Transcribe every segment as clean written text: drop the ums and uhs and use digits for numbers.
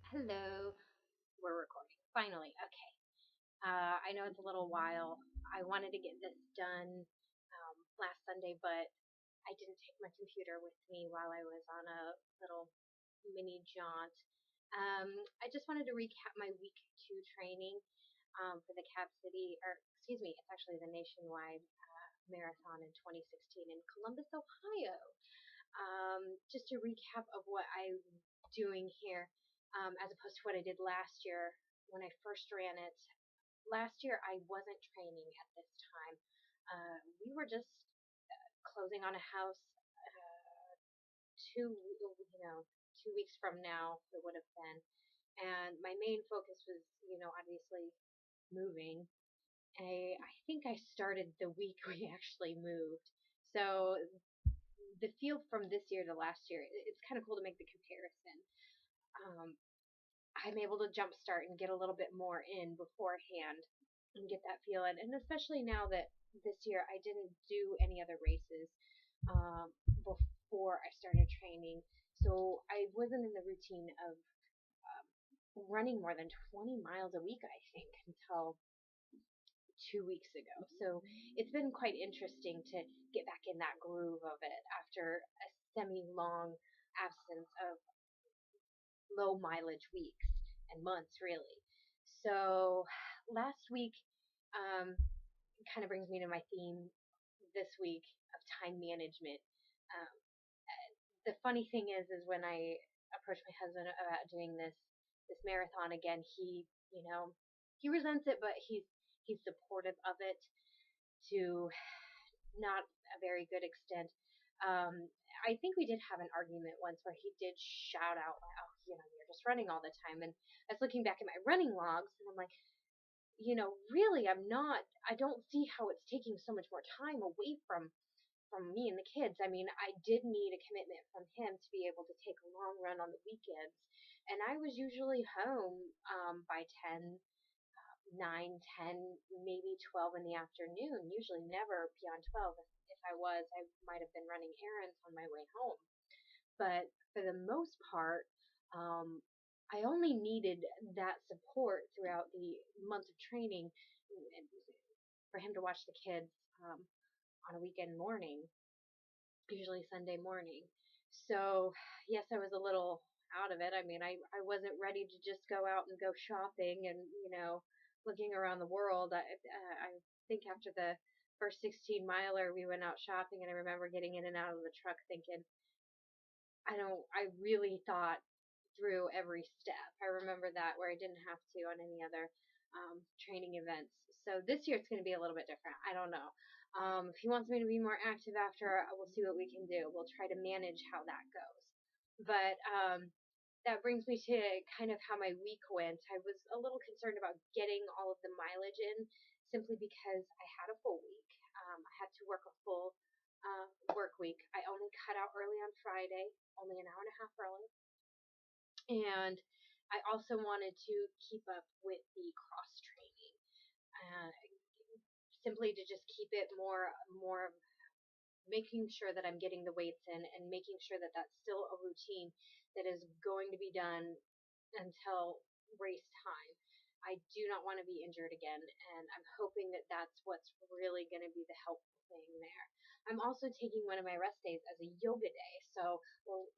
Hello. We're recording. Finally. Okay. I know it's a little while. I wanted to get this done last Sunday, but I didn't take my computer with me while I was on a little mini jaunt. I just wanted to recap my week two training for the Cap City, or excuse me, it's actually the nationwide marathon in 2016 in Columbus, Ohio. Just a recap of what I'm doing here, as opposed to what I did last year when I first ran it. Last year, I wasn't training at this time. We were just closing on a house two, 2 weeks from now, it would have been. And my main focus was, obviously moving. I think I started the week we actually moved. So the field from this year to last year, it's kind of cool to make the comparison. Um, I'm able to jumpstart and get a little bit more in beforehand and get that feeling. And especially now that this year I didn't do any other races before I started training, so I wasn't in the routine of running more than 20 miles a week, I think, until 2 weeks ago. So it's been quite interesting to get back in that groove of it after a semi long absence of low mileage weeks and months, really. So last week kind of brings me to my theme this week of time management. Um, the funny thing is when I approached my husband about doing this marathon again, he resents it, but he's supportive of it to not a very good extent. Um, I think we did have an argument once where he did shout out, "Oh, you're just running all the time." And I was looking back at my running logs, and I'm like, really, I'm not. I don't see how it's taking so much more time away from me and the kids. I mean, I did need a commitment from him to be able to take a long run on the weekends, and I was usually home by 10, 9, 10, maybe 12 in the afternoon, usually never beyond 12. If I was, I might have been running errands on my way home. But for the most part, um, I only needed that support throughout the month of training for him to watch the kids on a weekend morning, usually Sunday morning. So, yes, I was a little out of it. I mean, I wasn't ready to just go out and go shopping and, looking around the world. I think after the first 16 miler, we went out shopping, and I remember getting in and out of the truck thinking, I really thought through every step. I remember that where I didn't have to on any other training events. So this year it's going to be a little bit different. I don't know. If he wants me to be more active after, we'll see what we can do. We'll try to manage how that goes. But that brings me to kind of how my week went. I was a little concerned about getting all of the mileage in simply because I had a full week. I had to work a full work week. I only cut out early on Friday, only an hour and a half early. And I also wanted to keep up with the cross training, uh, simply to just keep it more making sure that I'm getting the weights in and making sure that that's still a routine that is going to be done until race time. I do not want to be injured again, and I'm hoping that that's what's really going to be the helpful thing there. I'm also taking one of my rest days as a yoga day. So, well,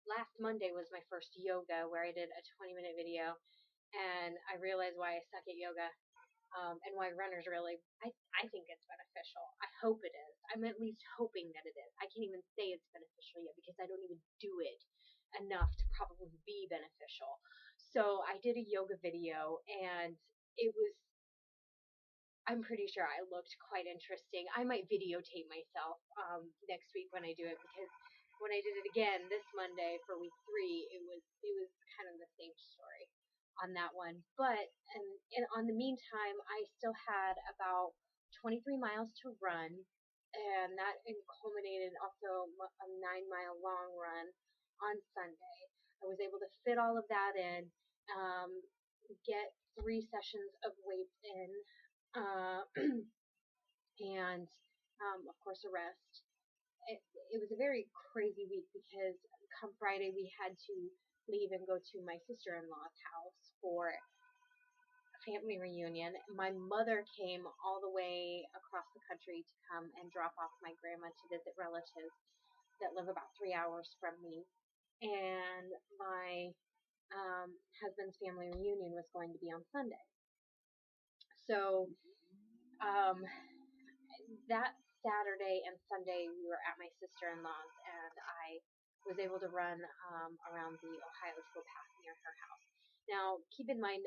last Monday was my first yoga where I did a 20-minute video, and I realized why I suck at yoga, and why runners really, I think it's beneficial. I hope it is. I'm at least hoping that it is. I can't even say it's beneficial yet because I don't even do it enough to probably be beneficial. So I did a yoga video, and it was, I'm pretty sure I looked quite interesting. I might videotape myself next week when I do it, because when I did it again this Monday for week three, it was kind of the same story on that one. But on the meantime, I still had about 23 miles to run, and that culminated also a 9 mile long run on Sunday. I was able to fit all of that in, get 3 sessions of weights in, uh, and of course a rest. It, it was a very crazy week because come Friday we had to leave and go to my sister-in-law's house for a family reunion. My mother came all the way across the country to come and drop off my grandma to visit relatives that live about 3 hours from me. And my husband's family reunion was going to be on Sunday. So um, that Saturday and Sunday, we were at my sister-in-law's, and I was able to run around the Ohio towpath near her house. Now, keep in mind,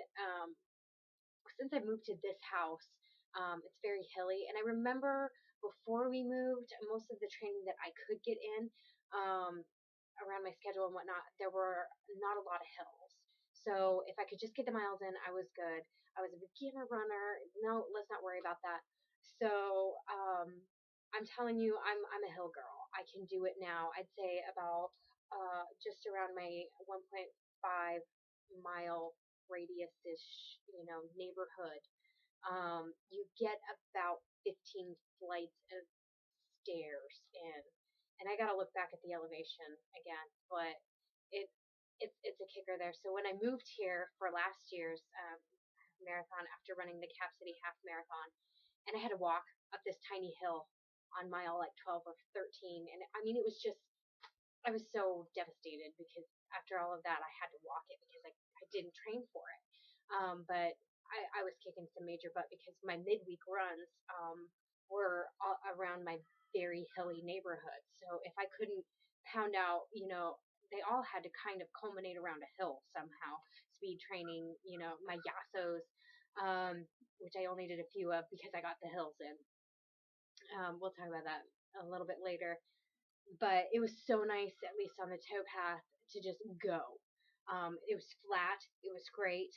since I moved to this house, it's very hilly, and I remember before we moved, most of the training that I could get in around my schedule and whatnot, there were not a lot of hills. So if I could just get the miles in, I was good. I was a beginner runner. No, let's not worry about that. So I'm telling you, I'm a hill girl. I can do it now. I'd say about just around my 1.5 mile radius-ish, neighborhood. You get about 15 flights of stairs in, and I got to look back at the elevation again, but it it's a kicker there. So when I moved here for last year's marathon, after running the Cap City Half Marathon, and I had to walk up this tiny hill on mile like 12 or 13, and I mean it was just, I was so devastated because after all of that I had to walk it because I didn't train for it. But I was kicking some major butt because my midweek runs were around my very hilly neighborhood. So if I couldn't pound out, they all had to kind of culminate around a hill somehow. Speed training, my Yassos, which I only did a few of because I got the hills in. We'll talk about that a little bit later. But it was so nice, at least on the towpath, to just go. It was flat. It was great.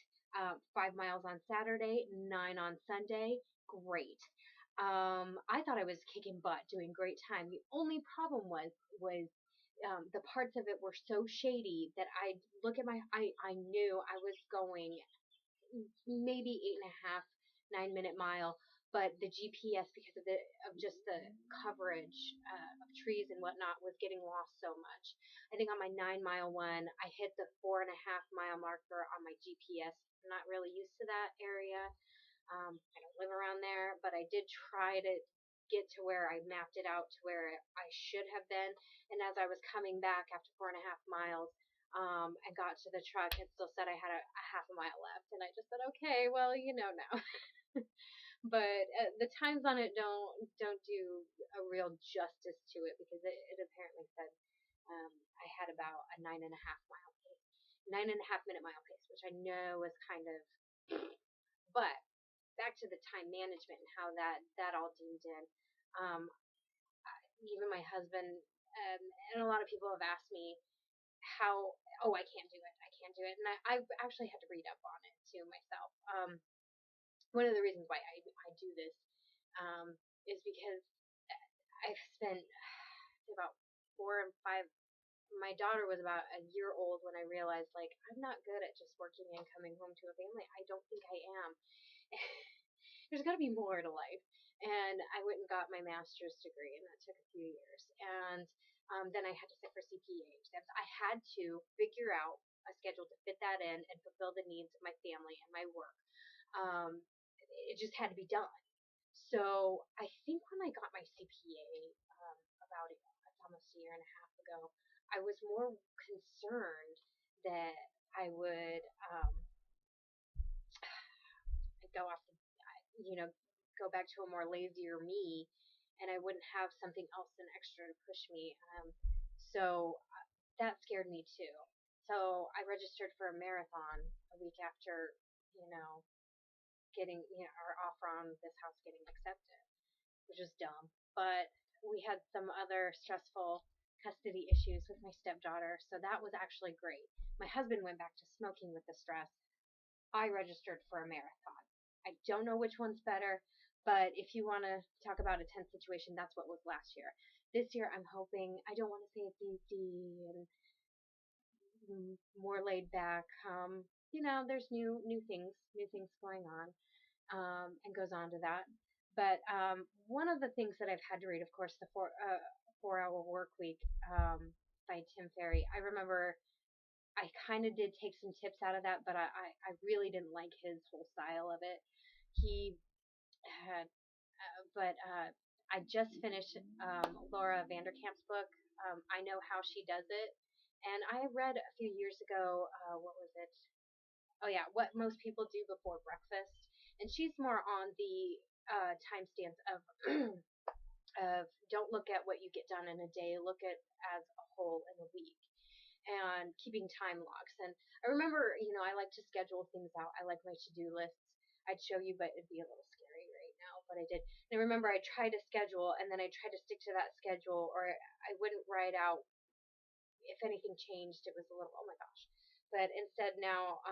5 miles on Saturday, 9 on Sunday. Great. I thought I was kicking butt, doing great time. The only problem was the parts of it were so shady that I knew I was going maybe 8.5, 9 minute mile, but the GPS, because of just the coverage of trees and whatnot, was getting lost so much. I think on my 9 mile one, I hit the 4.5 mile marker on my GPS. I'm not really used to that area. I don't live around there, but I did try to get to where I mapped it out to where I should have been. And as I was coming back after 4.5 miles, I got to the truck, it still said I had a half a mile left, and I just said, okay, well, now. But the times on it don't do a real justice to it because it apparently said I had about a 9.5 mile pace, 9.5 minute mile pace, which I know was kind of. But back to the time management and how that all deemed in. Um, Even my husband and a lot of people have asked me how. Oh, I can't do it. I can't do it, and I've actually had to read up on it too myself. One of the reasons why I do this is because I've spent about 4 and 5. My daughter was about a year old when I realized, like, I'm not good at just working and coming home to a family. I don't think I am. There's got to be more to life. And I went and got my master's degree, and that took a few years. And then I had to sit for CPA exams. I had to figure out a schedule to fit that in and fulfill the needs of my family and my work. Um, it just had to be done. So I think when I got my CPA about it's almost a year and a half ago, I was more concerned that I would go off, go back to a more lazier me, and I wouldn't have something else an extra to push me. So that scared me too. So I registered for a marathon a week after, getting our offer on this house getting accepted, which was dumb. But we had some other stressful custody issues with my stepdaughter, so that was actually great. My husband went back to smoking with the stress. I registered for a marathon. I don't know which one's better, but if you want to talk about a tense situation, that's what was last year. This year, I'm hoping, I don't want to say it's easy and more laid back. There's new things going on, and goes on to that. But one of the things that I've had to read, of course, the 4 Hour Work Week by Tim Ferry. I remember I kind of did take some tips out of that, but I really didn't like his whole style of it. He had, but I just finished Laura Vanderkamp's book. I Know How She Does It, and I read a few years ago. What was it? Oh yeah, What Most People Do Before Breakfast, and she's more on the timestamps of of don't look at what you get done in a day, look at as a whole in a week, and keeping time logs. And I remember, I like to schedule things out. I like my to-do lists. I'd show you, but it'd be a little scary right now, but I did. And I remember I tried to schedule, and then I tried to stick to that schedule, or I wouldn't write out if anything changed. It was a little, oh my gosh. But instead now,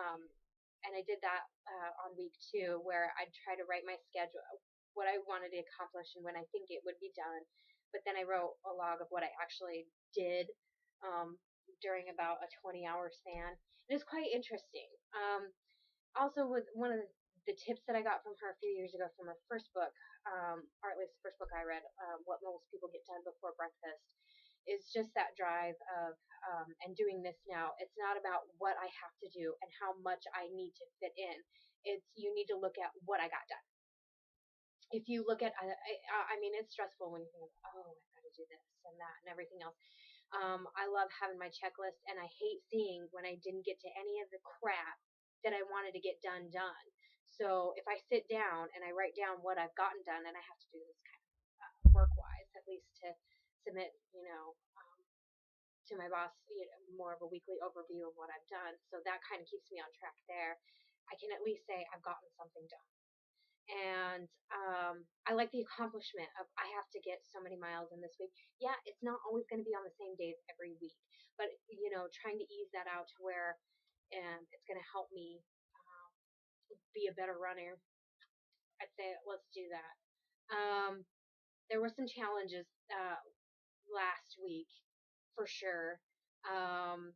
and I did that on week 2, where I'd try to write my schedule, what I wanted to accomplish, and when I think it would be done. But then I wrote a log of what I actually did during about a 20-hour span. It was quite interesting. Also, with one of the tips that I got from her a few years ago from her first book, or at least the first book I read, What Most People Get Done Before Breakfast, is just that drive of and doing this now. It's not about what I have to do and how much I need to fit in. It's you need to look at what I got done. If you look at, I mean, it's stressful when you think, oh, I got to do this and that and everything else. I love having my checklist, and I hate seeing when I didn't get to any of the crap that I wanted to get done. So if I sit down and I write down what I've gotten done, and I have to do this kind of work-wise, at least to submit, to my boss, more of a weekly overview of what I've done. So that kind of keeps me on track there. I can at least say I've gotten something done. And I like the accomplishment of I have to get so many miles in this week. Yeah, it's not always going to be on the same days every week, but trying to ease that out to where it's going to help me be a better runner. I'd say let's do that. There were some challenges last week for sure. Um,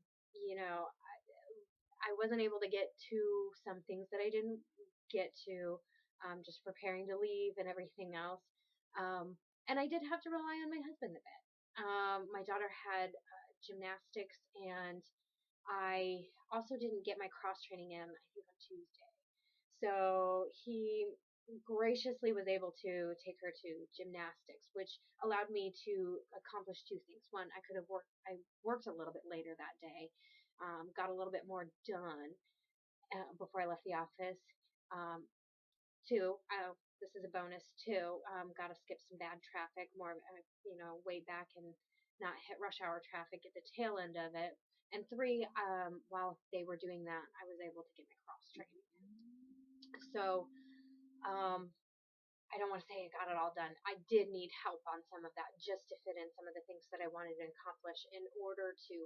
I wasn't able to get to some things that I didn't get to, just preparing to leave and everything else. And I did have to rely on my husband a bit. My daughter had gymnastics, and I also didn't get my cross training in, I think, on Tuesday. So he graciously was able to take her to gymnastics, which allowed me to accomplish 2 things. One, I worked a little bit later that day, got a little bit more done before I left the office. 2, this is a bonus too, got to skip some bad traffic, more, way back and not hit rush hour traffic at the tail end of it. And 3, while they were doing that, I was able to get my cross training. So, I don't want to say I got it all done. I did need help on some of that just to fit in some of the things that I wanted to accomplish in order to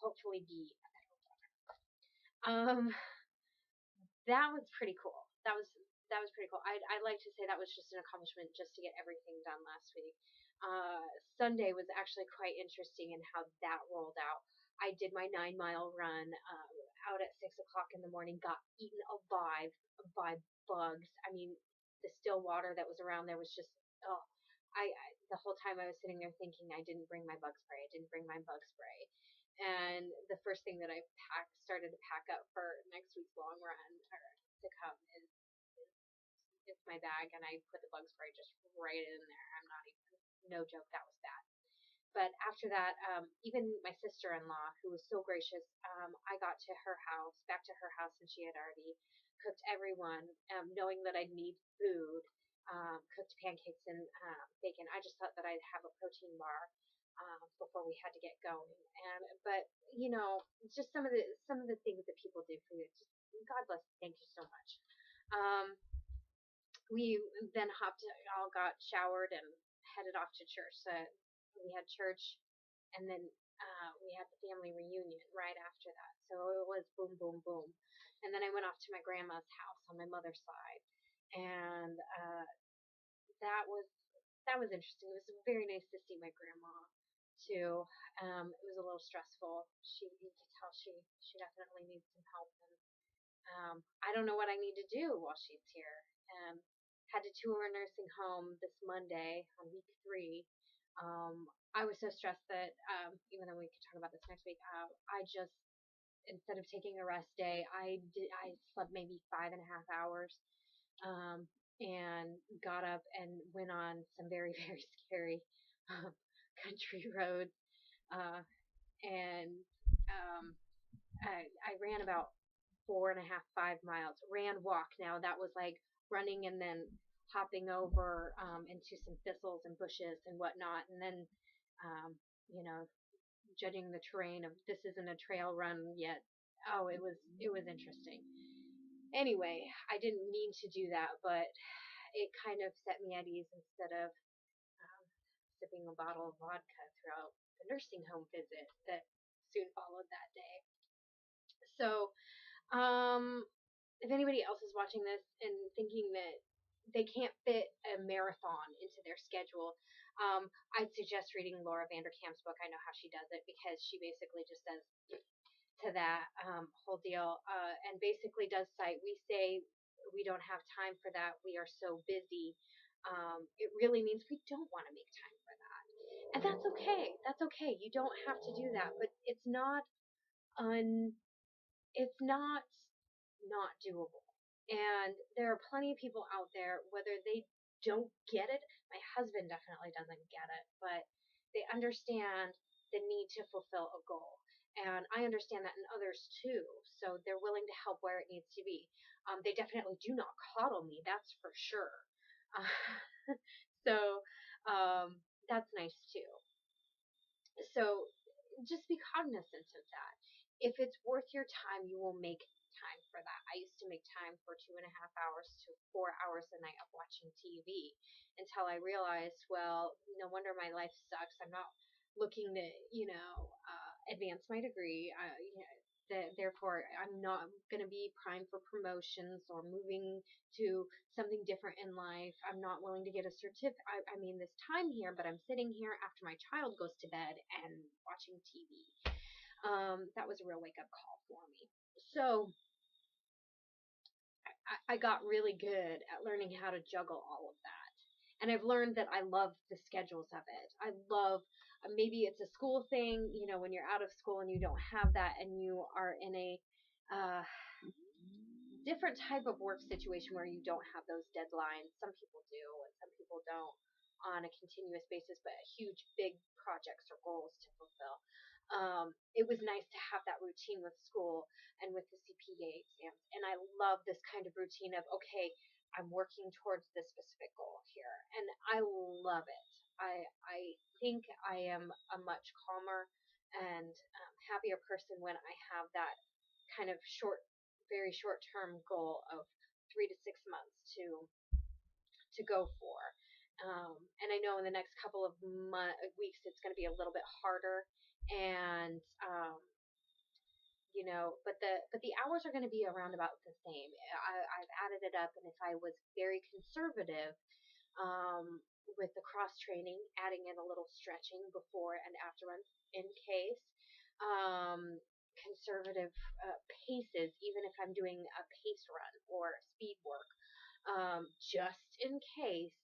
hopefully be a better runner. Um, that was pretty cool. That was pretty cool. I'd like to say that was just an accomplishment just to get everything done last week. Sunday was actually quite interesting in how that rolled out. I did my 9-mile run out at 6 o'clock in the morning. Got eaten alive by bugs. I mean, the still water that was around there was just oh. The whole time I was sitting there thinking I didn't bring my bug spray. I didn't bring my bug spray. And the first thing that I started to pack up for next week's long run or to come is my bag, and I put the bug spray just right in there. I'm not even, no joke, that was bad. But after that, even my sister-in-law, who was so gracious, I got to her house, back to her house, and she had already cooked everyone, knowing that I'd need food, cooked pancakes and bacon. I just thought that I'd have a protein bar before we had to get going. But it's just some of the things that people do for you. Just God bless. Thank you so much. We then all got showered and headed off to church. So we had church, and then we had the family reunion right after that. So it was boom, boom, boom. And then I went off to my grandma's house on my mother's side, and that was interesting. It was very nice to see my grandma too. It was a little stressful. You could tell she definitely needs some help, and I don't know what I need to do while she's here. Had to tour a nursing home this Monday on week 3. I was so stressed that even though we could talk about this next week, I just instead of taking a rest day, I slept maybe 5.5 hours, and got up and went on some very, very scary um, country roads, uh, and um, I ran about 4.5, 5 miles. Ran, walk. Now that was like running and then hopping over into some thistles and bushes and whatnot, and then um, you know, judging the terrain of this isn't a trail run yet. Oh, it was interesting. Anyway, I didn't mean to do that, but it kind of set me at ease instead of um, sipping a bottle of vodka throughout the nursing home visit that soon followed that day. So, if anybody else is watching this and thinking that they can't fit a marathon into their schedule, I'd suggest reading Laura Vanderkam's book. I know how she does it because she basically just says to that whole deal, and basically does cite. We say we don't have time for that. We are so busy. It really means we don't want to make time for that, and that's okay. That's okay. You don't have to do that, but un it's not doable. And there are plenty of people out there, whether they don't get it, my husband definitely doesn't get it, but they understand the need to fulfill a goal. And I understand that in others too. So they're willing to help where it needs to be. They definitely do not coddle me, that's for sure. So that's nice too. So just be cognizant of that. If it's worth your time, you will make time for that. I used to make time for 2.5 hours to 4 hours a night of watching TV until I realized, well, no wonder my life sucks. I'm not looking to, advance my degree. Therefore, I'm not going to be primed for promotions or moving to something different in life. I'm not willing to get a certificate. I mean, this time here, but I'm sitting here after my child goes to bed and watching TV. That was a real wake up call for me. So I got really good at learning how to juggle all of that. And I've learned that I love the schedules of it. I love, maybe it's a school thing, when you're out of school and you don't have that and you are in a uh, different type of work situation where you don't have those deadlines. Some people do, and some people don't on a continuous basis, but huge, big projects or goals to fulfill. It was nice to have that routine with school and with the CPA exams. And I love this kind of routine of, okay, I'm working towards this specific goal here. And I love it. I think I am a much calmer and happier person when I have that kind of very short term goal of 3 to 6 months to go for. And I know in the next couple of weeks it's going to be a little bit harder, and but the hours are going to be around about the same. I've added it up, and if I was very conservative with the cross training, adding in a little stretching before and after runs in case, conservative paces, even if I'm doing a pace run or speed work, just in case,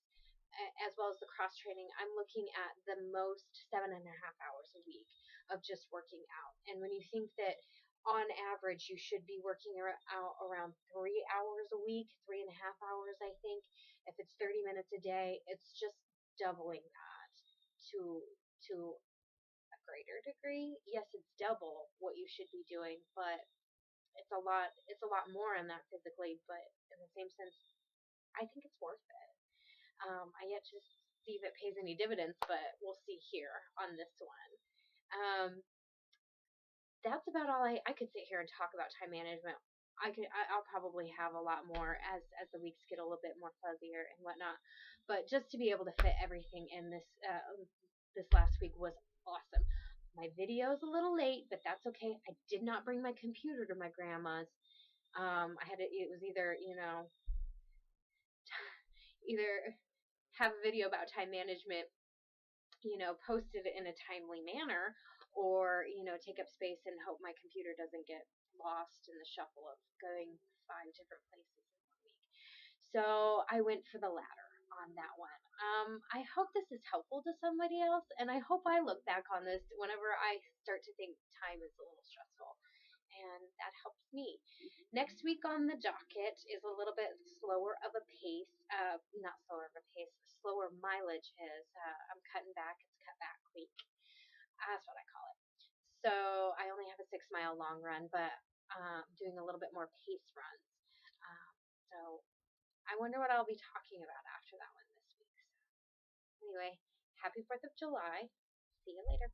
as well as the cross training, I'm looking at the most 7.5 hours a week of just working out. And when you think that on average you should be working out around 3 hours a week, 3.5 hours, I think. If it's 30 minutes a day, it's just doubling that to a greater degree. Yes, it's double what you should be doing, but it's a lot more in that physically, but in the same sense, I think it's worth it. I yet to see if it pays any dividends, but we'll see here on this one. Um, that's about all I could sit here and talk about time management. I'll probably have a lot more as the weeks get a little bit more fuzzier and whatnot. But just to be able to fit everything in this last week was awesome. My video's a little late, but that's okay. I did not bring my computer to my grandma's. It was either have a video about time management, posted in a timely manner, or, take up space and hope my computer doesn't get lost in the shuffle of going 5 different places in 1 week. So I went for the latter on that one. I hope this is helpful to somebody else, and I hope I look back on this whenever I start to think time is a little stressful. and that helps me. Next week on the docket is a little bit slower of a pace, not slower of a pace, slower mileage is, I'm cutting back, it's cut back week. That's what I call it. So I only have a 6 mile long run, but doing a little bit more pace runs. So I wonder what I'll be talking about after that one this week. So anyway, happy 4th of July. See you later.